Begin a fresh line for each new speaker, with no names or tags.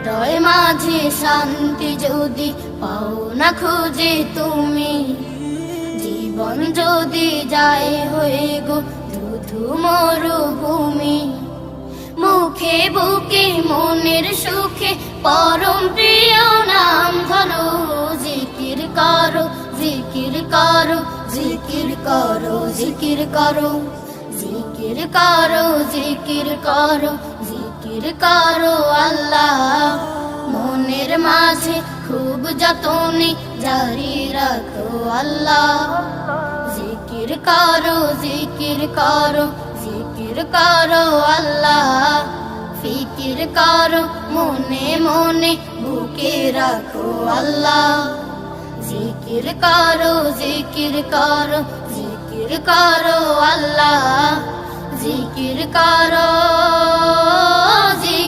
হৃদয় মাঝে শান্তি যদি পাও না খুঁজে তুমি, জীবন যদি যায় হয়ে গো ধুধু মরুভূমি, মুখে বুকে মনের সুখে পরম প্রিয় নাম ধরো, জিকির করো জিকির করো জিকির করো জিকির করো জিকির করো জিকির করো জিকির করো আল্লাহ। মনের মাঝে খুব যতনে জারি রাখো আল্লাহ, জিকির করো জিকির করো জিকির করো আল্লাহ। ফিকির করো মনে মনে বুকে রাখো আল্লাহ, জিকির করো জিকির করো জিকির করো আল্লাহ, জিকির করো।